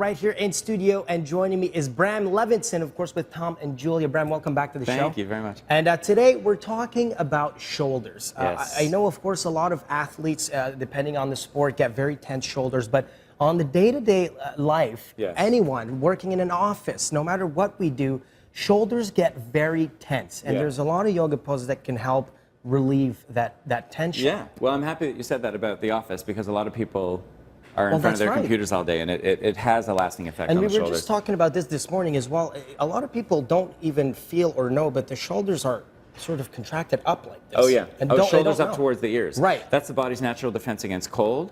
Right here in studio, and joining me is Bram Levinson, of course, with Tom and Julia. Bram, welcome back to the show. Thank you very much. And today we're talking about shoulders. Yes. I know, of course, a lot of athletes, depending on the sport, get very tense shoulders, but on the day-to-day life, Yes. anyone working in an office, no matter what we do, shoulders get very tense. And there's a lot of yoga poses that can help relieve that tension. Yeah, well, I'm happy that you said that about the office because a lot of people are in front of that's their right. computers all day, and it has a lasting effect And on we the were shoulders. just talking about this morning as well. A lot of people don't even feel or know, but the shoulders are sort of contracted up like this. Oh, yeah. And Oh, they shoulders don't up know. towards the ears. Right. That's the body's natural defense against cold,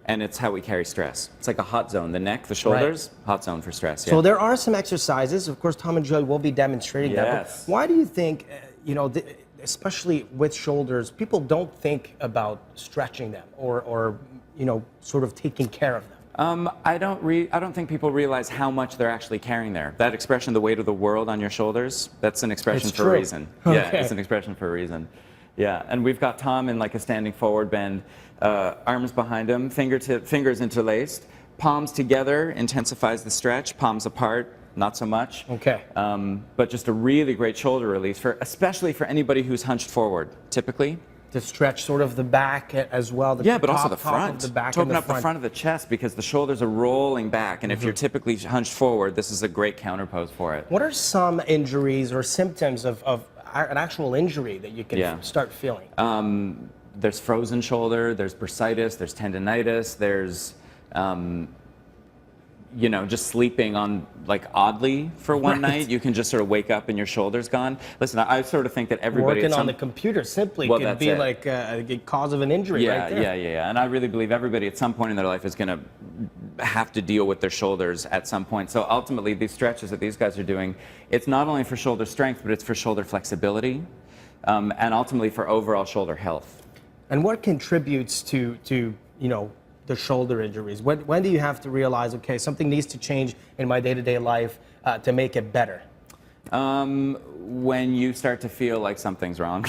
and it's how we carry stress. It's like a hot zone. The neck, the shoulders, hot zone for stress. Yeah. So there are some exercises. Of course, Tom and Joy will be demonstrating that. Yes. But why do you think, especially with shoulders, people don't think about stretching them or sort of taking care of them? I don't think people realize how much they're actually carrying there. That expression, the weight of the world on your shoulders, that's an expression It's for true. a reason. Okay. Yeah, it's an expression for a reason. Yeah, and we've got Tom in like a standing forward bend, arms behind him, fingers interlaced, palms together intensifies the stretch, palms apart, not so much. Okay. But just a really great shoulder release, especially for anybody who's hunched forward, typically. To stretch sort of the back as well. Yeah, but also the top front. of the back to and open up the front. front of the chest because the shoulders are rolling back, and if you're typically hunched forward, this is a great counterpose for it. What are some injuries or symptoms of an actual injury that you can start feeling? There's frozen shoulder, there's bursitis, there's tendinitis, there's just sleeping on like oddly for one night, you can just sort of wake up and your shoulder's gone. Listen, I sort of think that everybody Working on the computer simply could be like a cause of an injury right there. Yeah. And I really believe everybody at some point in their life is going to have to deal with their shoulders at some point. So ultimately, these stretches that these guys are doing, it's not only for shoulder strength, but it's for shoulder flexibility, and ultimately for overall shoulder health. And what contributes to the shoulder injuries? When do you have to realize, okay, something needs to change in my day-to-day life to make it better? When you start to feel like something's wrong.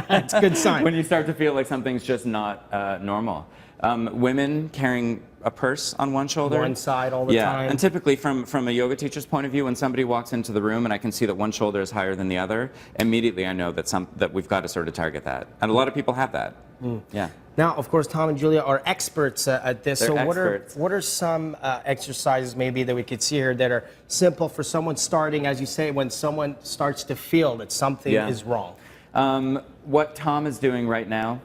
It's a good sign. When you start to feel like something's just not normal. Women carrying a purse on one shoulder. One side all the time. And typically from a yoga teacher's point of view, when somebody walks into the room and I can see that one shoulder is higher than the other, immediately I know that we've got to sort of target that. And a lot of people have that. Yeah. Now, of course, Tom and Julia are experts at this. They're so experts. what are some exercises maybe that we could see here that are simple for someone starting, as you say, when someone starts to feel that something is wrong? What Tom is doing right now,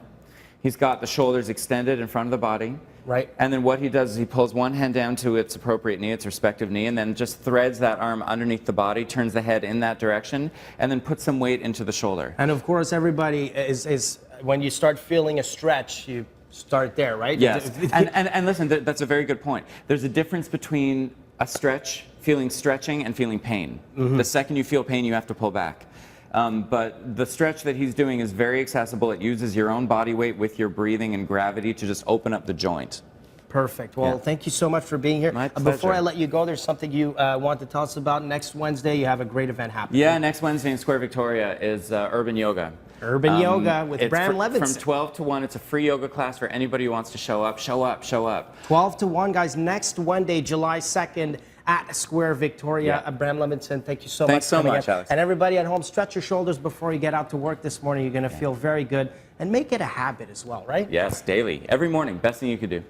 he's got the shoulders extended in front of the body. Right. And then what he does is he pulls one hand down to its appropriate knee, its respective knee, and then just threads that arm underneath the body, turns the head in that direction, and then puts some weight into the shoulder. And of course, everybody is when you start feeling a stretch, you start there, right? Yes. and listen, that's a very good point. There's a difference between a stretch, feeling stretching, and feeling pain. The second you feel pain, you have to pull back. But the stretch that he's doing is very accessible. It uses your own body weight with your breathing and gravity to just open up the joint. Perfect. Well, thank you so much for being here. My pleasure. Before I let you go, there's something you want to tell us about. Next Wednesday, you have a great event happening. Yeah, next Wednesday in Square Victoria is urban yoga. Urban yoga with Bram Levinson. From 12 to 1. It's a free yoga class for anybody who wants to show up. Show up, show up. 12 to 1, guys. Next Monday, July 2nd at Square Victoria. Bram Levinson, thank you so much. Thanks so much, Alex. And everybody at home, stretch your shoulders before you get out to work this morning. You're going to feel very good. And make it a habit as well, right? Yes, daily. Every morning. Best thing you could do.